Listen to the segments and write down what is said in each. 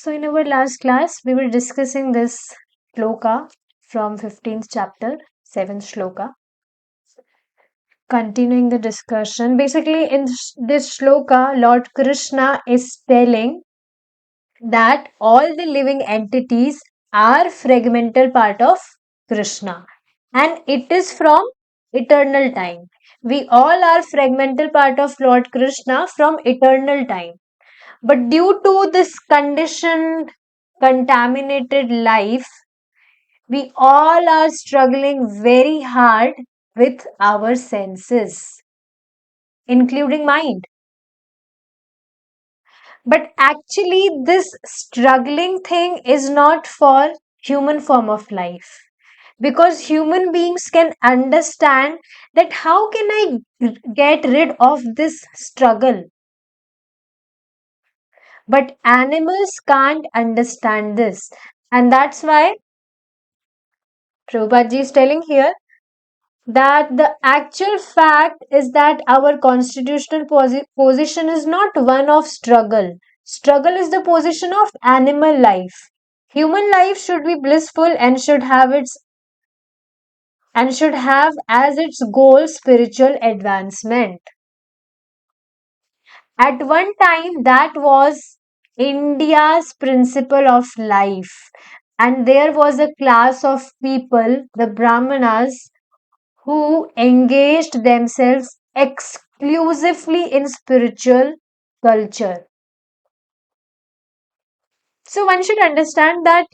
So in our last class, we were discussing this shloka from 15th chapter, 7th shloka. Continuing the discussion, basically in this shloka, Lord Krishna is telling that all the living entities are fragmental part of Krishna, and it is from eternal time. We all are fragmental part of Lord Krishna from eternal time. But due to this conditioned, contaminated life, we all are struggling very hard with our senses, including mind. But actually, this struggling thing is not for human form of life. Because human beings can understand that how can I get rid of this struggle? But animals can't understand this. And that's why Prabhupada ji is telling here that the actual fact is that our constitutional position is not one of struggle. Struggle is the position of animal life. Human life should be blissful and should have as its goal spiritual advancement. At one time, that was India's principle of life, and there was a class of people, the Brahmanas, who engaged themselves exclusively in spiritual culture. So one should understand that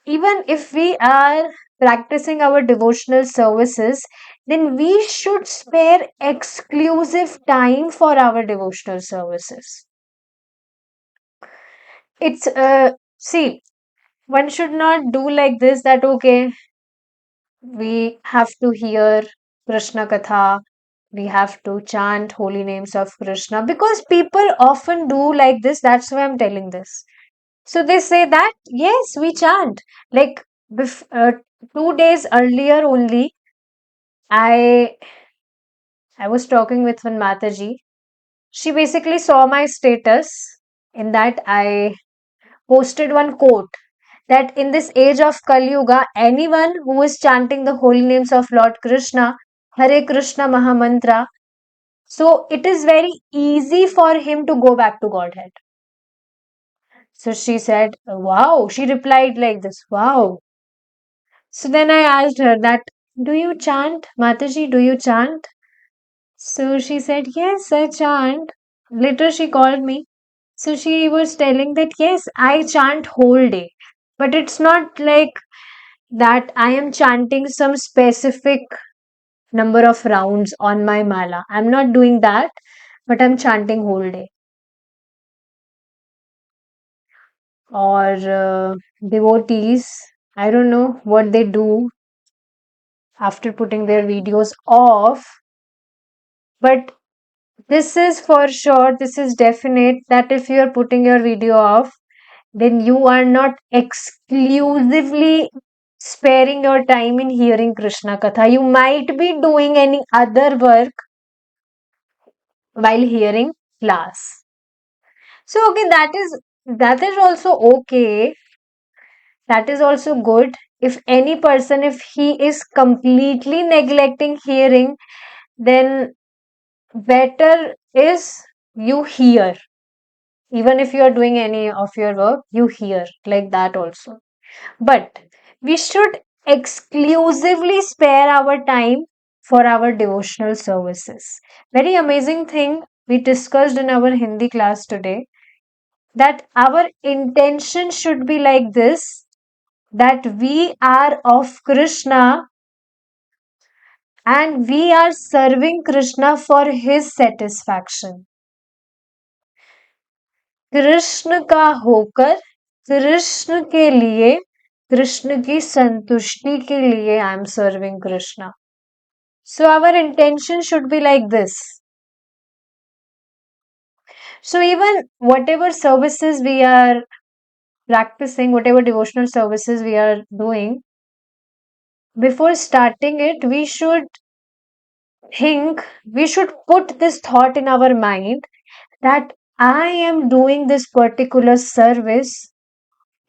even if we are practicing our devotional services, then we should spare exclusive time for our devotional services. It's see, one should not do like this that okay, we have to hear Krishna Katha, we have to chant holy names of Krishna, because people often do like this. That's why I'm telling this. So they say that yes, we chant. Like 2 days earlier only, I I was talking with one Mataji. She basically saw my status. In that, I posted one quote that in this age of Kali Yuga, anyone who is chanting the holy names of Lord Krishna, Hare Krishna Mahamantra, so it is very easy for him to go back to Godhead. So she said, wow. She replied like this, wow. So then I asked her that, do you chant? Mataji, do you chant? So she said, yes, I chant. Later she called me. So she was telling that, yes, I chant whole day. But it's not like that I am chanting some specific number of rounds on my mala. I'm not doing that, but I'm chanting whole day. Or devotees, I don't know what they do after putting their videos off, but this is for sure, this is definite that if you are putting your video off, then you are not exclusively sparing your time in hearing Krishna Katha. You might be doing any other work while hearing class. So okay, that is also okay. That is also good. If any person, if he is completely neglecting hearing, then better is you hear. Even if you are doing any of your work, you hear like that also. But we should exclusively spare our time for our devotional services. Very amazing thing we discussed in our Hindi class today, that our intention should be like this, that we are of Krishna and we are serving Krishna for his satisfaction. Krishna का होकर कृष्ण के लिए, कृष्ण की संतुष्टि के लिए I am serving Krishna. So our intention should be like this. So even whatever services we are practicing, whatever devotional services we are doing, before starting it, we should put this thought in our mind that I am doing this particular service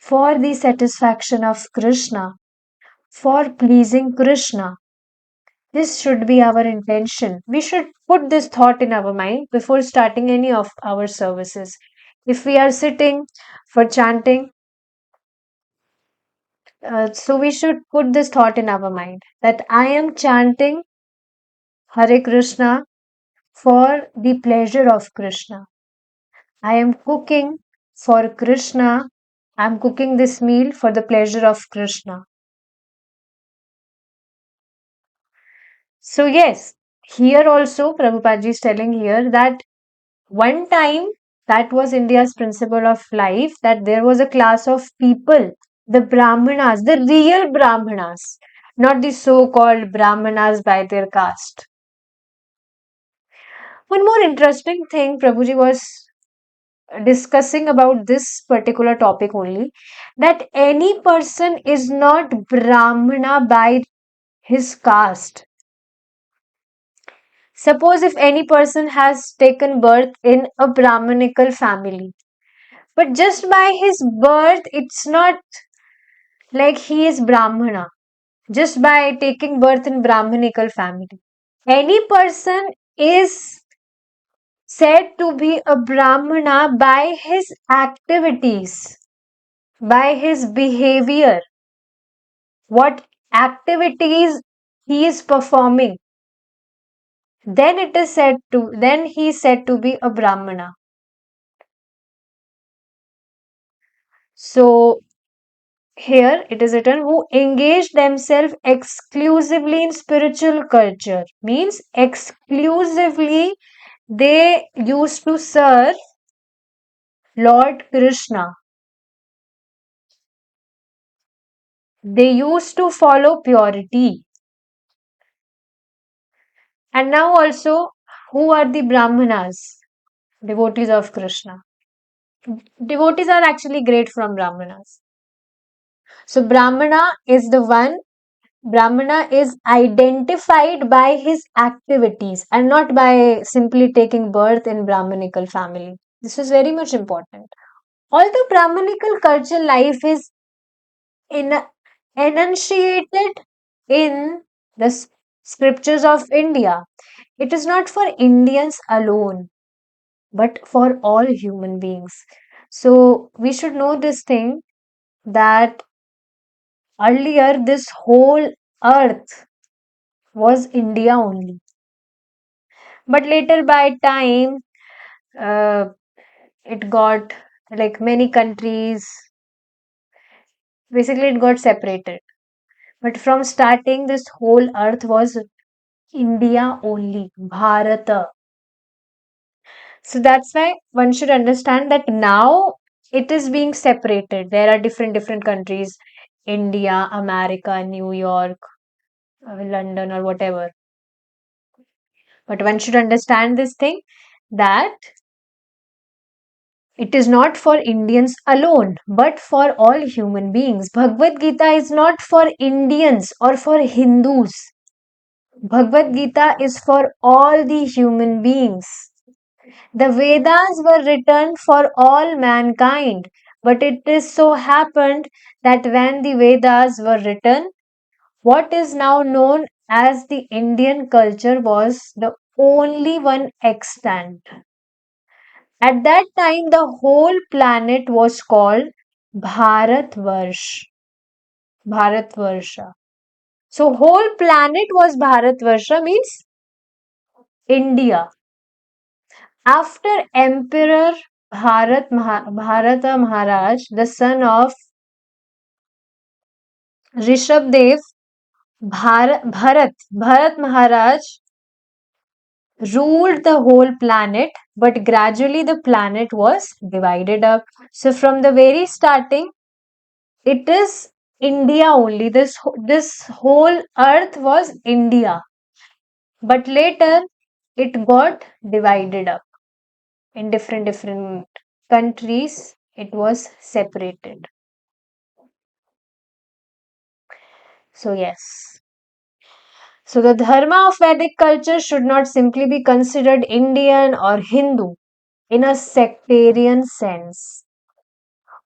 for the satisfaction of Krishna, for pleasing Krishna. This should be our intention. We should put this thought in our mind before starting any of our services. If we are sitting for chanting, so we should put this thought in our mind that I am chanting Hare Krishna for the pleasure of Krishna. I am cooking for Krishna. I am cooking this meal for the pleasure of Krishna. So, yes, here also Prabhupada is telling here that one time that was India's principle of life, that there was a class of people, the Brahmanas, the real Brahmanas, not the so called Brahmanas by their caste. One more interesting thing Prabhuji was discussing about this particular topic only, that any person is not Brahmana by his caste. Suppose if any person has taken birth in a Brahmanical family, but just by his birth, it's not like he is Brahmana, just by taking birth in Brahmanical family. Any person is said to be a Brahmana by his activities, by his behavior, what activities he is performing. Then he is said to be a Brahmana. So here it is written, who engage themselves exclusively in spiritual culture, means exclusively they used to serve Lord Krishna. They used to follow purity. And now also, who are the Brahmanas? Devotees of Krishna. Devotees are actually great from Brahmanas. So Brahmana is identified by his activities and not by simply taking birth in Brahmanical family. This is very much important. Although Brahmanical culture life is in, enunciated in the scriptures of India, it is not for Indians alone, but for all human beings. So we should know this thing, that earlier this whole earth was India only. But later by time, uh, it got like many countries, basically it got separated. But from starting, this whole earth was India only, Bharata. So that's why one should understand that now it is being separated. There are different countries, India, America, New York, London, or whatever. But one should understand this thing, that it is not for Indians alone, but for all human beings. Bhagavad Gita is not for Indians or for Hindus. Bhagavad Gita is for all the human beings. The Vedas were written for all mankind, but it is so happened that when the Vedas were written, what is now known as the Indian culture was the only one extant. At that time, the whole planet was called Bharatvarsh. Bharatvarsha. So, whole planet was Bharatvarsha, means India. After Emperor Bharata Maharaj, the son of Rishabdev, Bharat Maharaj ruled the whole planet, but gradually the planet was divided up. So, from the very starting, it is India only. This whole earth was India, but later it got divided up in different countries. It was separated. So yes. So the dharma of Vedic culture should not simply be considered Indian or Hindu in a sectarian sense.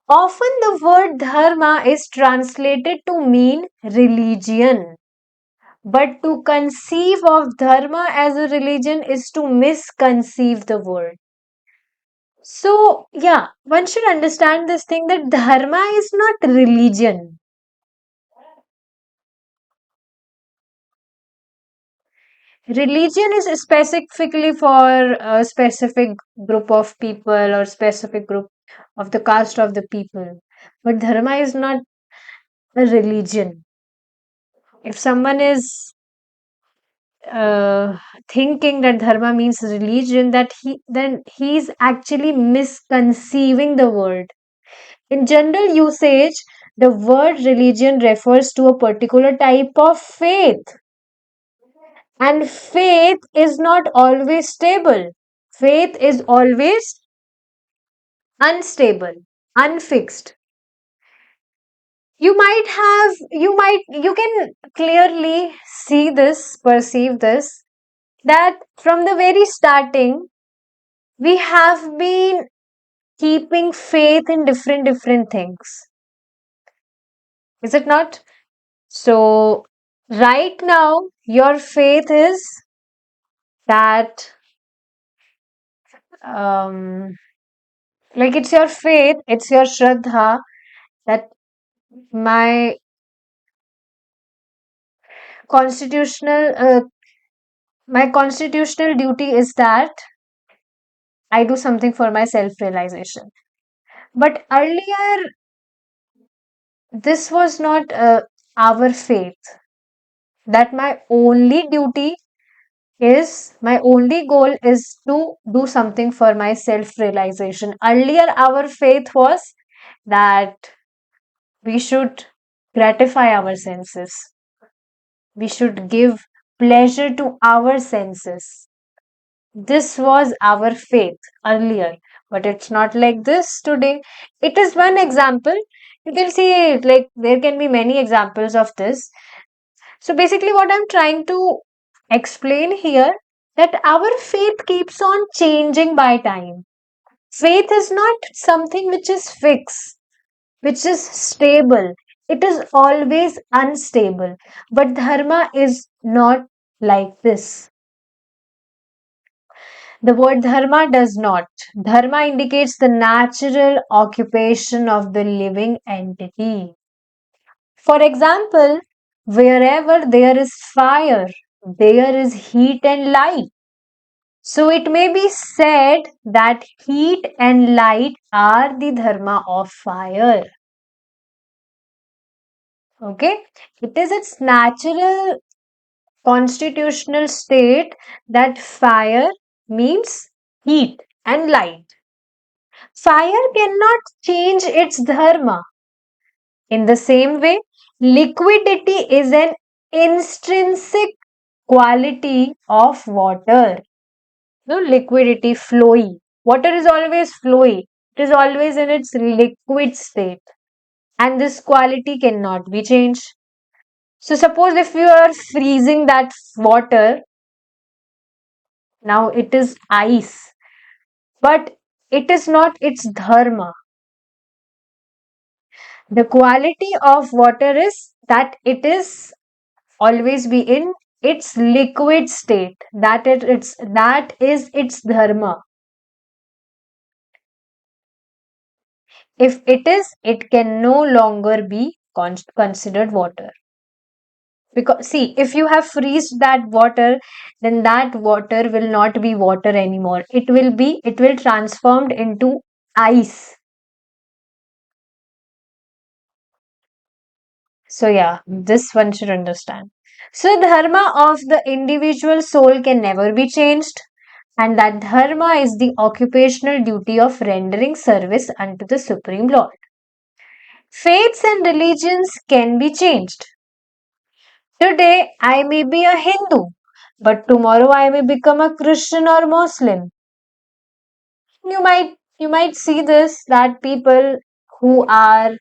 Often the word dharma is translated to mean religion. But to conceive of dharma as a religion is to misconceive the word. So, yeah, one should understand this thing that dharma is not religion. Religion is specifically for a specific group of people or specific group of the caste of the people. But dharma is not a religion. If someone is uh, thinking that dharma means religion, that he's actually misconceiving the word. In general usage, the word religion refers to a particular type of faith, and faith is not always stable. Faith is always unstable, unfixed. You can clearly see this, perceive this, that from the very starting, we have been keeping faith in different things. Is it not? So, right now, your faith is that, um, like it's your faith, it's your shraddha that my constitutional, uh, my constitutional duty is that I do something for my self realization. But earlier, this was not our faith, that my only goal is to do something for my self realization. Earlier, our faith was that we should gratify our senses, we should give pleasure to our senses. This was our faith earlier, but it's not like this today. It is one example. You can see, like, there can be many examples of this. So, basically, what I'm trying to explain here, that our faith keeps on changing by time. Faith is not something which is fixed, which is stable. It is always unstable. But dharma is not like this. The word dharma does not. Dharma indicates the natural occupation of the living entity. For example, wherever there is fire, there is heat and light. So it may be said that heat and light are the dharma of fire. Okay? It is its natural constitutional state that fire means heat and light. Fire cannot change its dharma. In the same way, liquidity is an intrinsic quality of water. No, liquidity, flowy. Water is always flowy. It is always in its liquid state. And this quality cannot be changed. So suppose if you are freezing that water, now it is ice. But it is not its dharma. The quality of water is that it is always be in its liquid state. That is its dharma. If it is, it can no longer be considered water. Because see, if you have freezed that water, then that water will not be water anymore. It will transformed into ice. So yeah, this one should understand. So dharma of the individual soul can never be changed, and that dharma is the occupational duty of rendering service unto the Supreme Lord. Faiths and religions can be changed. Today I may be a Hindu, but tomorrow I may become a Christian or Muslim. You might see this, that people who are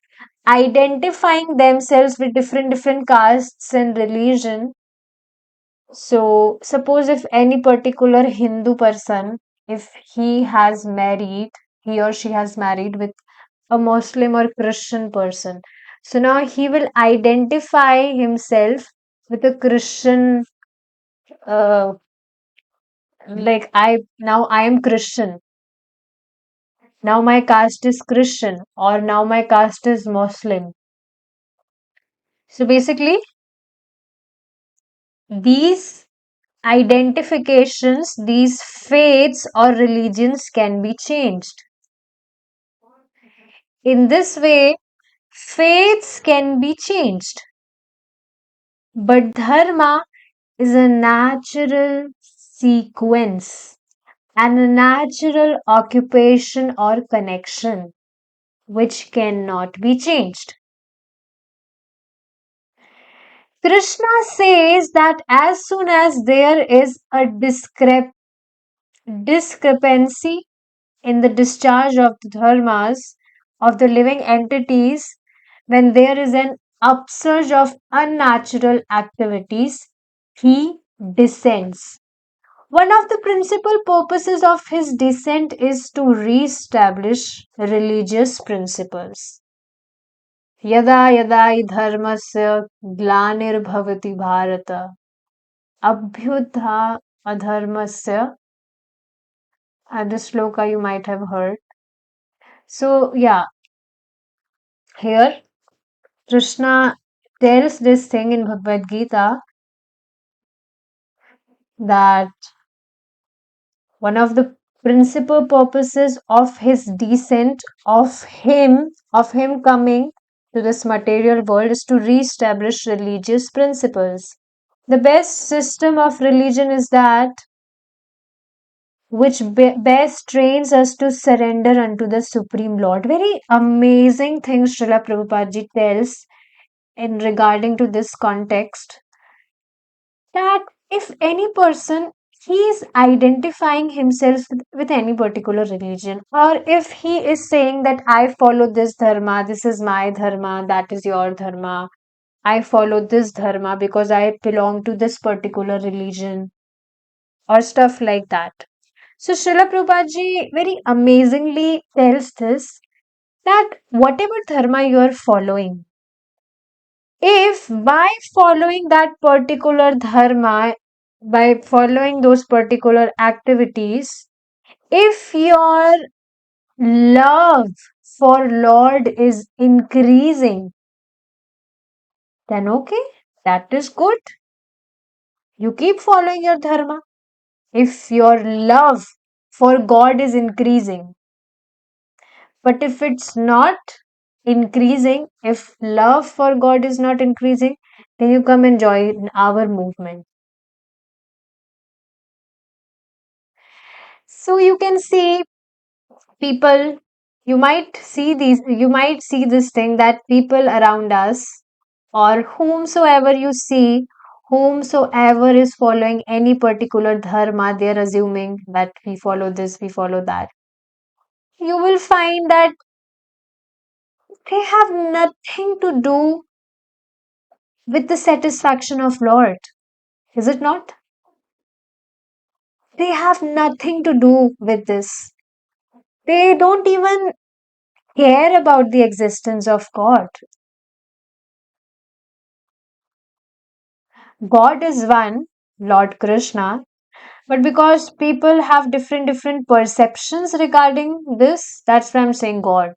identifying themselves with different castes and religion. So suppose if any particular Hindu person, if he or she has married with a Muslim or Christian person. So now he will identify himself with a Christian, uh, like I am Christian. Now my caste is Christian, or now my caste is Muslim. So basically, these identifications, these faiths or religions can be changed. In this way, faiths can be changed, but dharma is a natural sequence and a natural occupation or connection which cannot be changed. Krishna says that as soon as there is a discrepancy in the discharge of the dharmas of the living entities, when there is an upsurge of unnatural activities, he descends. One of the principal purposes of his descent is to re-establish religious principles. यदा यदा हि धर्मस्य ग्लानिर्भवति Bharat अभ्युत्था अधर्मस्य. This shloka you might have heard. So yeah, here Krishna tells this thing in Bhagavad Gita, that one of the principal purposes of his descent, of him coming to this material world, is to re-establish religious principles. The best system of religion is that which best trains us to surrender unto the Supreme Lord. Very amazing things Srila Prabhupada ji tells in regarding to this context, that if any person, he is identifying himself with any particular religion, or if he is saying that I follow this dharma, this is my dharma, that is your dharma, I follow this dharma because I belong to this particular religion, or stuff like that. So Srila Prabhupada ji very amazingly tells this, that whatever dharma you are following, if by following that particular dharma, by following those particular activities, if your love for Lord is increasing, then okay, that is good. You keep following your dharma. If your love for God is increasing, but if it's not increasing, if love for God is not increasing, then you come and join our movement. So you can see people, you might see this thing, that people around us, or whomsoever you see, whomsoever is following any particular dharma, they are assuming that we follow this, we follow that. You will find that they have nothing to do with the satisfaction of Lord. Is it not? They have nothing to do with this. They don't even care about the existence of God. God is one, Lord Krishna, but because people have different perceptions regarding this, that's why I'm saying God.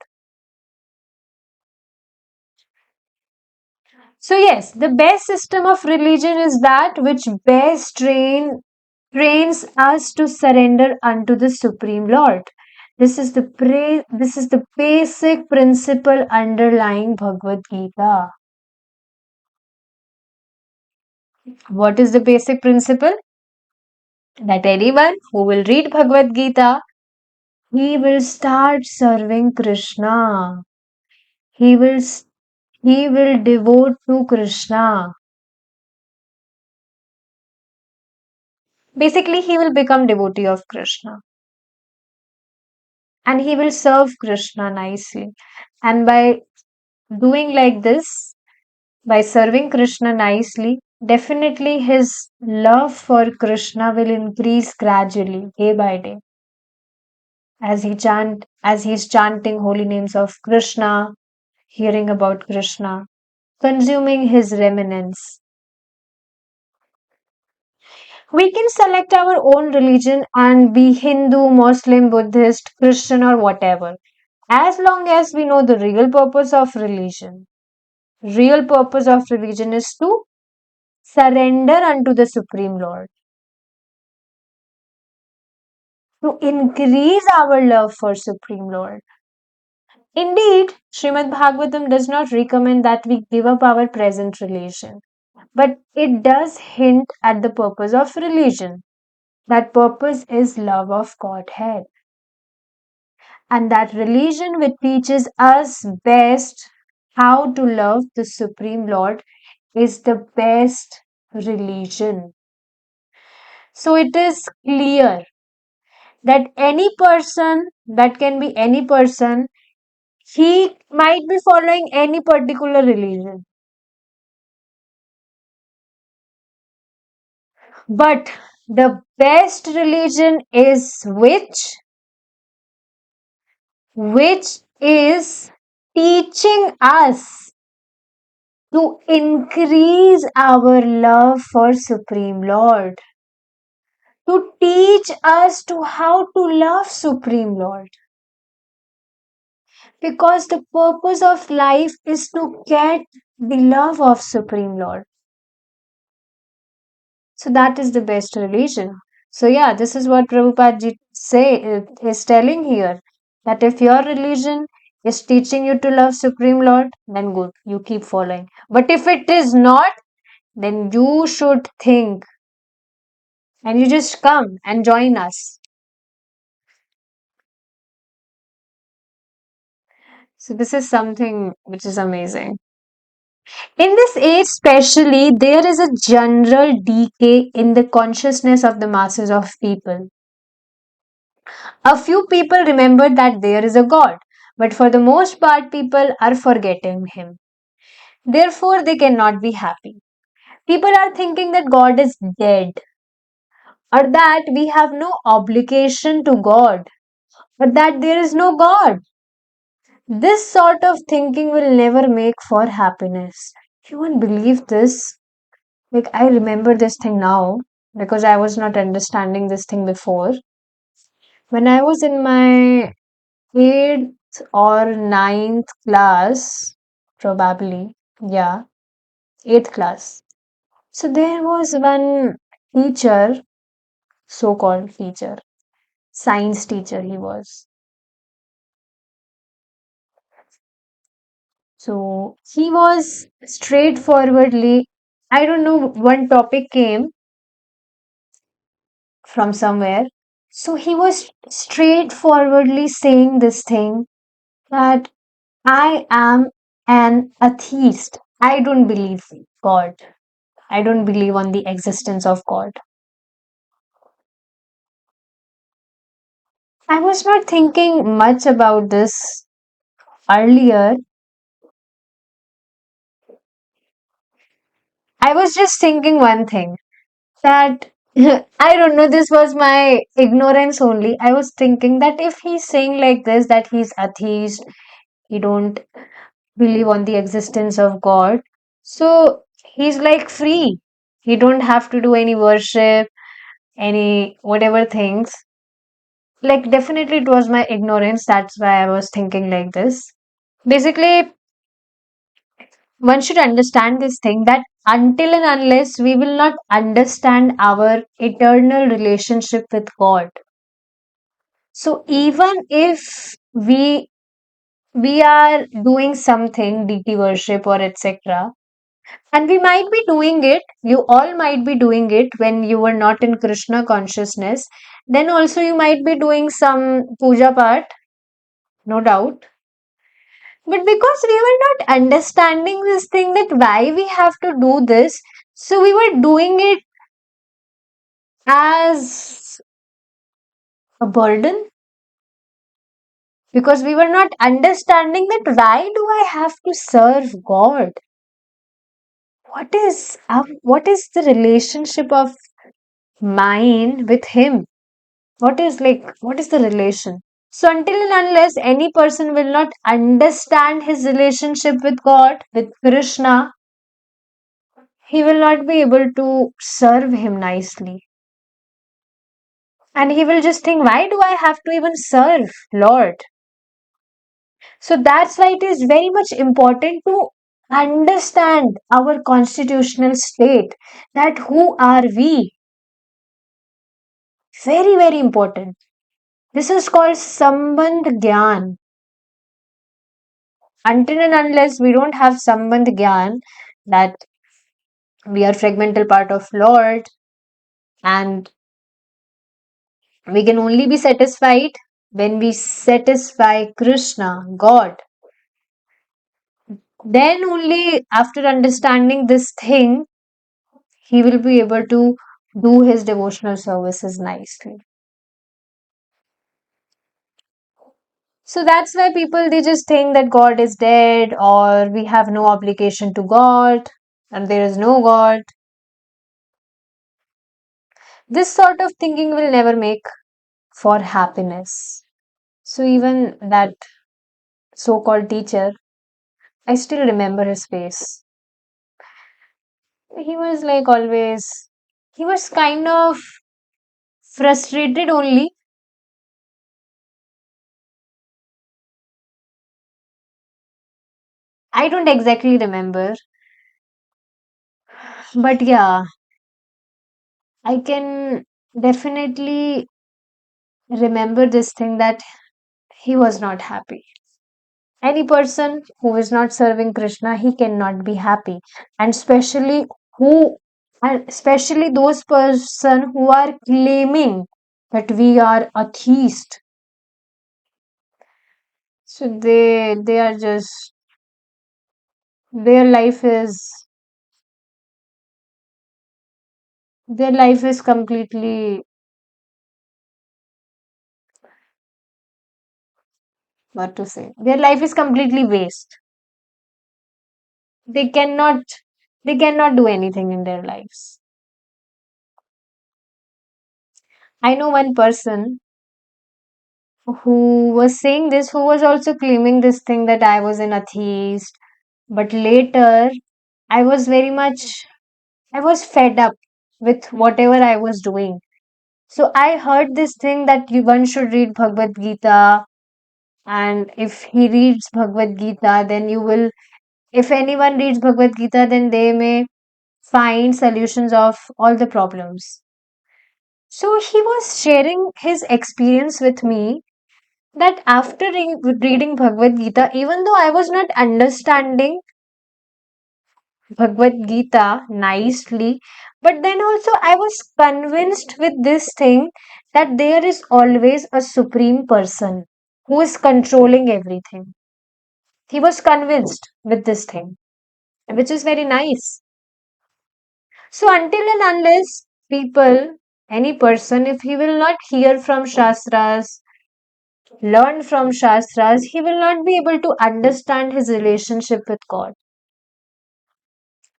So yes, the best system of religion is that which best trains us to surrender unto the Supreme Lord. This is the basic principle underlying Bhagavad Gita. What is the basic principle? That anyone who will read Bhagavad Gita, he will start serving Krishna. He will he will devote to Krishna. Basically, he will become devotee of Krishna, and he will serve Krishna nicely. And by doing like this, by serving Krishna nicely, definitely his love for Krishna will increase gradually, day by day. as he's chanting holy names of Krishna, hearing about Krishna, consuming his remnants. We can select our own religion and be Hindu, Muslim, Buddhist, Christian, or whatever, as long as we know the real purpose of religion. Real purpose of religion is to surrender unto the Supreme Lord, to increase our love for Supreme Lord. Indeed, Srimad Bhagavatam does not recommend that we give up our present religion, but it does hint at the purpose of religion. That purpose is love of Godhead. And that religion which teaches us best how to love the Supreme Lord is the best religion. So it is clear that any person, that can be any person, he might be following any particular religion. But the best religion is which? Which is teaching us to increase our love for Supreme Lord, to teach us to how to love Supreme Lord. Because the purpose of life is to get the love of Supreme Lord. So that is the best religion. So yeah, this is what Prabhupada ji is telling here. That if your religion is teaching you to love Supreme Lord, then good, you keep following. But if it is not, then you should think and you just come and join us. So this is something which is amazing. In this age, especially, there is a general decay in the consciousness of the masses of people. A few people remember that there is a God, but for the most part, people are forgetting Him. Therefore, they cannot be happy. People are thinking that God is dead, or that we have no obligation to God, or that there is no God. This sort of thinking will never make for happiness. You won't believe this. Like, I remember this thing now because I was not understanding this thing before. When I was in my 8th or ninth class, probably, yeah, 8th class. So there was one teacher, so called teacher, science teacher he was. So he was straightforwardly, I don't know, one topic came from somewhere. So he was straightforwardly saying this thing that I am an atheist. I don't believe God. I don't believe on the existence of God. I was not thinking much about this earlier. I was just thinking one thing that I don't know, this was my ignorance only. I was thinking that if he's saying like this, that he's atheist, he don't believe on the existence of God. So he's like free. He don't have to do any worship, any whatever things. Like definitely it was my ignorance. That's why I was thinking like this. Basically, one should understand this thing that until and unless we will not understand our eternal relationship with God. So even if we are doing something, deity worship or etc., and we might be doing it, you all might be doing it when you were not in Krishna consciousness, then also you might be doing some puja part, no doubt. But because we were not understanding this thing that why we have to do this, so we were doing it as a burden because we were not understanding that why do I have to serve God? What is the relationship of mine with Him? What is the relation? So, until and unless any person will not understand his relationship with God, with Krishna, he will not be able to serve him nicely. And he will just think, why do I have to even serve Lord? So that's why it is very much important to understand our constitutional state, that who are we? Very, very important. This is called Sambandh Gyan. Until and unless we don't have Sambandh Gyan, that we are fragmental part of Lord, and we can only be satisfied when we satisfy Krishna, God. Then only after understanding this thing, he will be able to do his devotional services nicely. So that's why people, they just think that God is dead, or we have no obligation to God and there is no God. This sort of thinking will never make for happiness. So even that so-called teacher, I still remember his face. He was like always, he was kind of frustrated only. I don't exactly remember, but yeah, I can definitely remember this thing, that he was not happy. Any person who is not serving Krishna, he cannot be happy. And who, especially those person who are claiming that we are atheist. So they are just, their life is completely, what to say, their life is completely waste. They cannot they cannot do anything in their lives. I know one person who was saying this, who was also claiming this thing, that I was an atheist. But later, I was very much, I was fed up with whatever I was doing. So I heard this thing that one should read Bhagavad Gita, and if he reads Bhagavad Gita, then if anyone reads Bhagavad Gita, then they may find solutions of all the problems. So he was sharing his experience with me, that after reading Bhagavad Gita, even though I was not understanding Bhagavad Gita nicely, but then also I was convinced with this thing, that there is always a supreme person who is controlling everything. He was convinced with this thing, which is very nice. So until and unless any person, if he will not hear from Shastras, learn from Shastras, he will not be able to understand his relationship with God.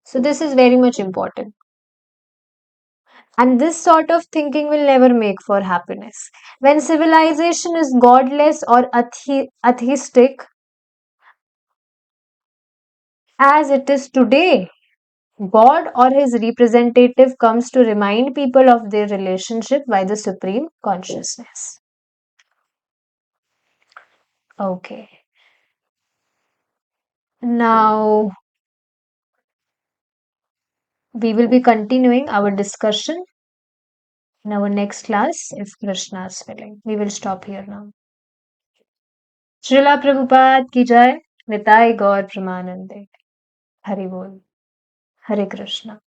So this is very much important. And this sort of thinking will never make for happiness. When civilization is godless or atheistic, as it is today, God or his representative comes to remind people of their relationship by the supreme consciousness. Okay. Now we will be continuing our discussion in our next class, if Krishna is willing. We will stop here now. Srila Prabhupada ki jai, Nitai Gaur Pramanande. Hari Bol. Hare Krishna.